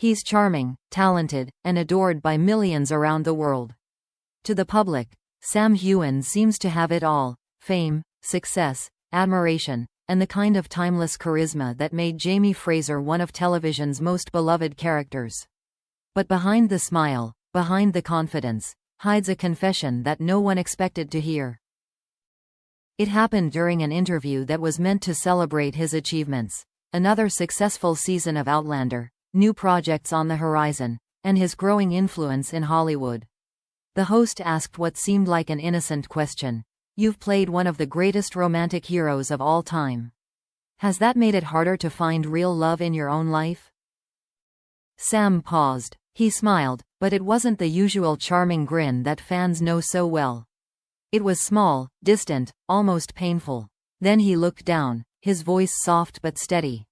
He's charming, talented, and adored by millions around the world. To the public, Sam Heughan seems to have it all: fame, success, admiration, and the kind of timeless charisma that made Jamie Fraser one of television's most beloved characters. But behind the smile, behind the confidence, hides a confession that no one expected to hear. It happened during an interview that was meant to celebrate his achievements: another successful season of Outlander, new projects on the horizon, and his growing influence in Hollywood. The host asked what seemed like an innocent question: "You've played one of the greatest romantic heroes of all time. Has that made it harder to find real love in your own life?" Sam paused. He smiled, but it wasn't the usual charming grin that fans know so well. It was small, distant, almost painful. Then he looked down, his voice soft but steady.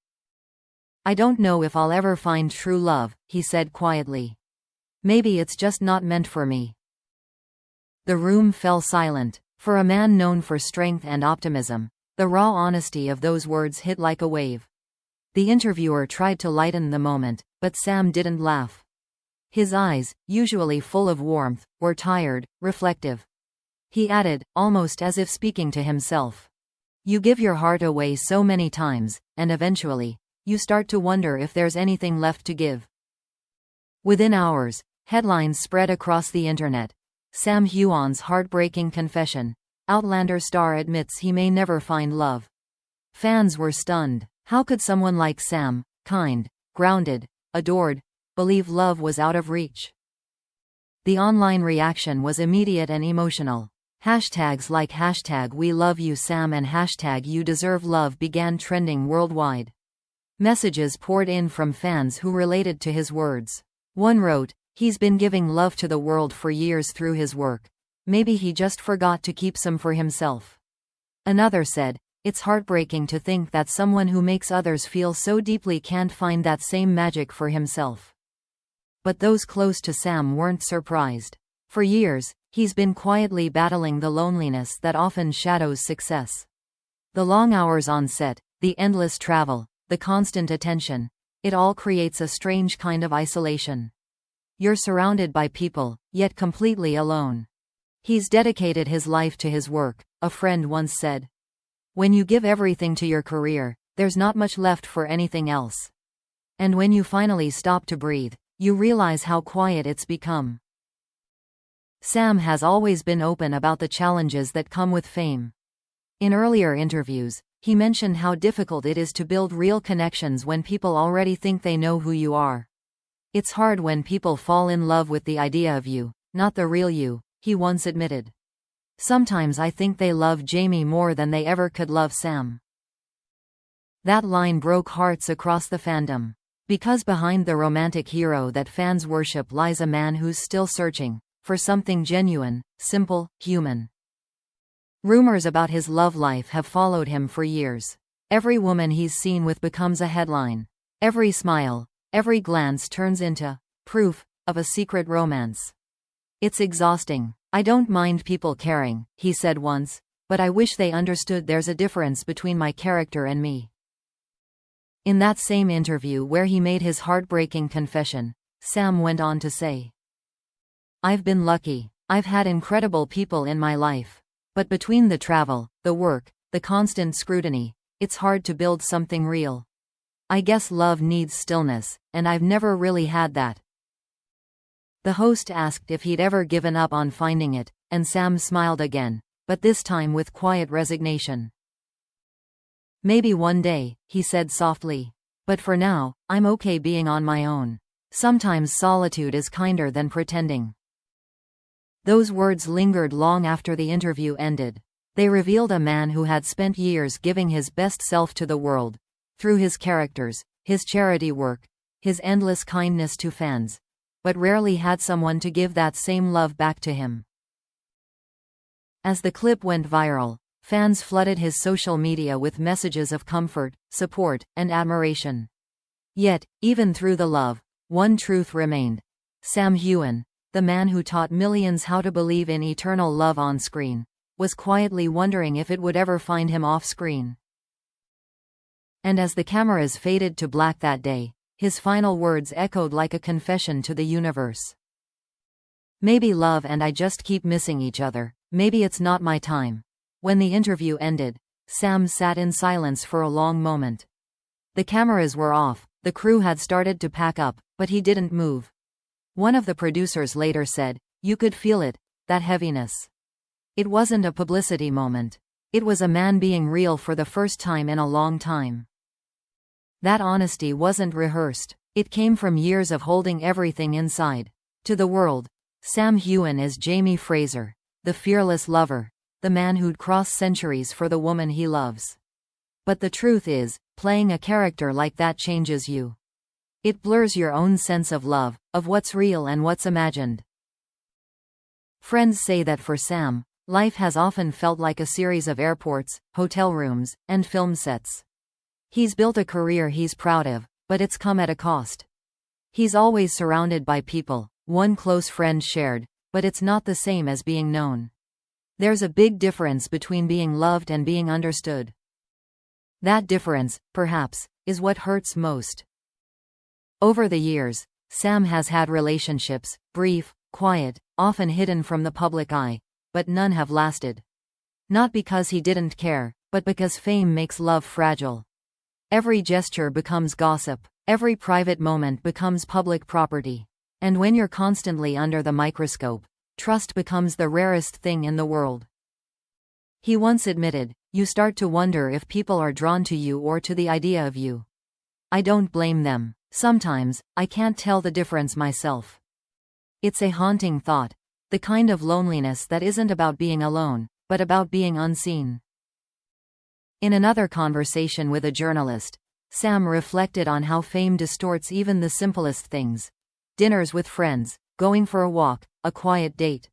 "I don't know if I'll ever find true love," he said quietly. "Maybe it's just not meant for me." The room fell silent. For a man known for strength and optimism, the raw honesty of those words hit like a wave. The interviewer tried to lighten the moment, but Sam didn't laugh. His eyes, usually full of warmth, were tired, reflective. He added, almost as if speaking to himself, "You give your heart away so many times, and eventually, you start to wonder if there's anything left to give." Within hours, headlines spread across the internet. Sam Heughan's heartbreaking confession. Outlander star admits he may never find love. Fans were stunned. How could someone like Sam, kind, grounded, adored, believe love was out of reach? The online reaction was immediate and emotional. Hashtags like #WeLoveYouSam and #YouDeserveLove began trending worldwide. Messages poured in from fans who related to his words. One wrote, "He's been giving love to the world for years through his work. Maybe he just forgot to keep some for himself." Another said, "It's heartbreaking to think that someone who makes others feel so deeply can't find that same magic for himself." But those close to Sam weren't surprised. For years, he's been quietly battling the loneliness that often shadows success. The long hours on set, the endless travel, the constant attention, it all creates a strange kind of isolation. You're surrounded by people, yet completely alone. "He's dedicated his life to his work," a friend once said. "When you give everything to your career, there's not much left for anything else. And when you finally stop to breathe, you realize how quiet it's become." Sam has always been open about the challenges that come with fame. In earlier interviews, he mentioned how difficult it is to build real connections when people already think they know who you are. "It's hard when people fall in love with the idea of you, not the real you," he once admitted. "Sometimes I think they love Jamie more than they ever could love Sam." That line broke hearts across the fandom. Because behind the romantic hero that fans worship lies a man who's still searching for something genuine, simple, human. Rumors about his love life have followed him for years. Every woman he's seen with becomes a headline. Every smile, every glance turns into proof of a secret romance. "It's exhausting. I don't mind people caring," he said once, "but I wish they understood there's a difference between my character and me." In that same interview where he made his heartbreaking confession, Sam went on to say, "I've been lucky. I've had incredible people in my life. But between the travel, the work, the constant scrutiny, it's hard to build something real. I guess love needs stillness, and I've never really had that." The host asked if he'd ever given up on finding it, and Sam smiled again, but this time with quiet resignation. "Maybe one day," he said softly. "But for now, I'm okay being on my own. Sometimes solitude is kinder than pretending." Those words lingered long after the interview ended. They revealed a man who had spent years giving his best self to the world, through his characters, his charity work, his endless kindness to fans, but rarely had someone to give that same love back to him. As the clip went viral, fans flooded his social media with messages of comfort, support, and admiration. Yet, even through the love, one truth remained. Sam Heughan, the man who taught millions how to believe in eternal love on screen, was quietly wondering if it would ever find him off screen. And as the cameras faded to black that day, His final words echoed like a confession to the universe. Maybe love and I just keep missing each other. Maybe it's not my time. When the interview ended, Sam sat in silence for a long moment. The cameras were off, the crew had started to pack up, but he didn't move. One of the producers later said, "You could feel it, that heaviness." It wasn't a publicity moment. It was a man being real for the first time in a long time. That honesty wasn't rehearsed. It came from years of holding everything inside. To the world, Sam Heughan is Jamie Fraser, the fearless lover, the man who'd cross centuries for the woman he loves. But the truth is, playing a character like that changes you. It blurs your own sense of love, of what's real and what's imagined. Friends say that for Sam, life has often felt like a series of airports, hotel rooms, and film sets. He's built a career he's proud of, but it's come at a cost. He's always surrounded by people, one close friend shared, but it's not the same as being known. There's a big difference between being loved and being understood. That difference, perhaps, is what hurts most. Over the years, Sam has had relationships, brief, quiet, often hidden from the public eye, but none have lasted. Not because he didn't care, but because fame makes love fragile. Every gesture becomes gossip, every private moment becomes public property. And when you're constantly under the microscope, trust becomes the rarest thing in the world. He once admitted, "You start to wonder if people are drawn to you or to the idea of you. I don't blame them. Sometimes, I can't tell the difference myself." It's a haunting thought, the kind of loneliness that isn't about being alone, but about being unseen. In another conversation with a journalist, Sam reflected on how fame distorts even the simplest things. Dinners with friends, going for a walk, a quiet date.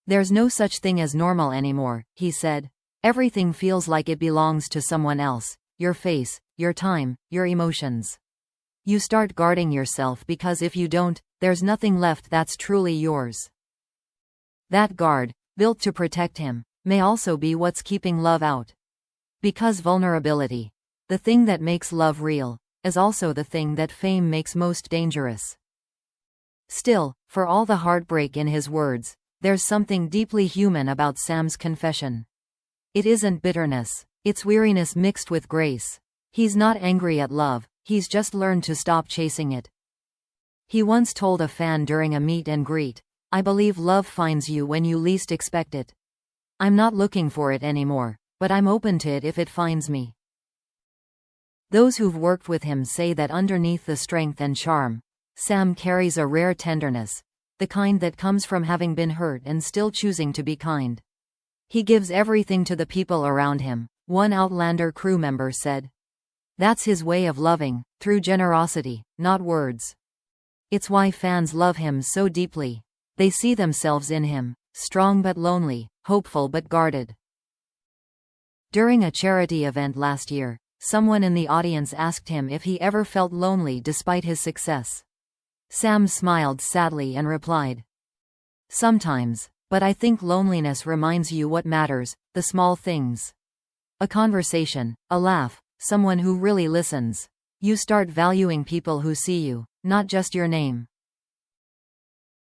"There's no such thing as normal anymore," he said. "Everything feels like it belongs to someone else, your face, your time, your emotions. You start guarding yourself because if you don't, there's nothing left that's truly yours." That guard, built to protect him, may also be what's keeping love out. Because vulnerability, the thing that makes love real, is also the thing that fame makes most dangerous. Still, for all the heartbreak in his words, there's something deeply human about Sam's confession. It isn't bitterness, it's weariness mixed with grace. He's not angry at love, he's just learned to stop chasing it. He once told a fan during a meet and greet, "I believe love finds you when you least expect it. I'm not looking for it anymore, but I'm open to it if it finds me." Those who've worked with him say that underneath the strength and charm, Sam carries a rare tenderness, the kind that comes from having been hurt and still choosing to be kind. He gives everything to the people around him, one Outlander crew member said. That's his way of loving, through generosity, not words. It's why fans love him so deeply. They see themselves in him, strong but lonely, hopeful but guarded. During a charity event last year, someone in the audience asked him if he ever felt lonely despite his success. Sam smiled sadly and replied, "Sometimes, but I think loneliness reminds you what matters, the small things. A conversation, a laugh, someone who really listens. You start valuing people who see you, not just your name."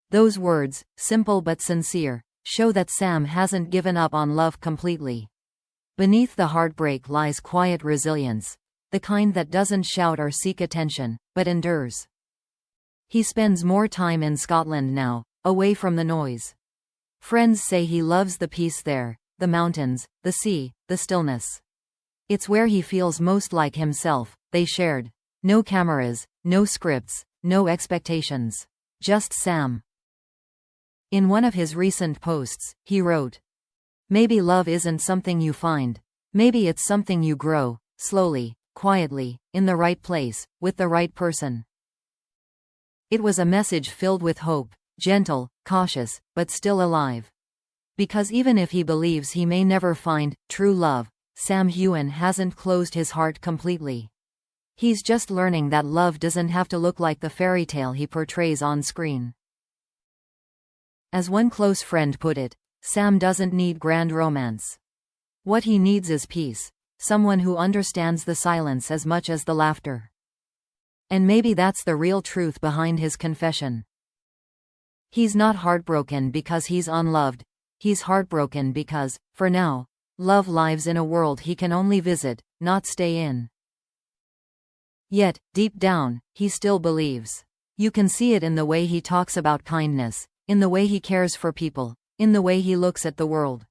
Those words, simple but sincere, show that Sam hasn't given up on love completely. Beneath the heartbreak lies quiet resilience, the kind that doesn't shout or seek attention, but endures. He spends more time in Scotland now, away from the noise. Friends say he loves the peace there, the mountains, the sea, the stillness. It's where he feels most like himself, they shared. No cameras, no scripts, no expectations. Just Sam. In one of his recent posts, he wrote, "Maybe love isn't something you find. Maybe it's something you grow, slowly, quietly, in the right place, with the right person." It was a message filled with hope, gentle, cautious, but still alive. Because even if he believes he may never find true love, Sam Heughan hasn't closed his heart completely. He's just learning that love doesn't have to look like the fairy tale he portrays on screen. As one close friend put it, Sam doesn't need grand romance. What he needs is peace, someone who understands the silence as much as the laughter. And maybe that's the real truth behind his confession. He's not heartbroken because he's unloved. He's heartbroken because, for now, love lives in a world he can only visit, not stay in. Yet, deep down, he still believes. You can see it in the way he talks about kindness, in the way he cares for people, in the way he looks at the world.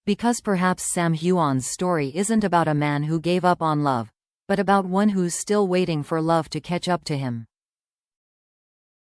Because perhaps Sam Heughan's story isn't about a man who gave up on love, but about one who's still waiting for love to catch up to him.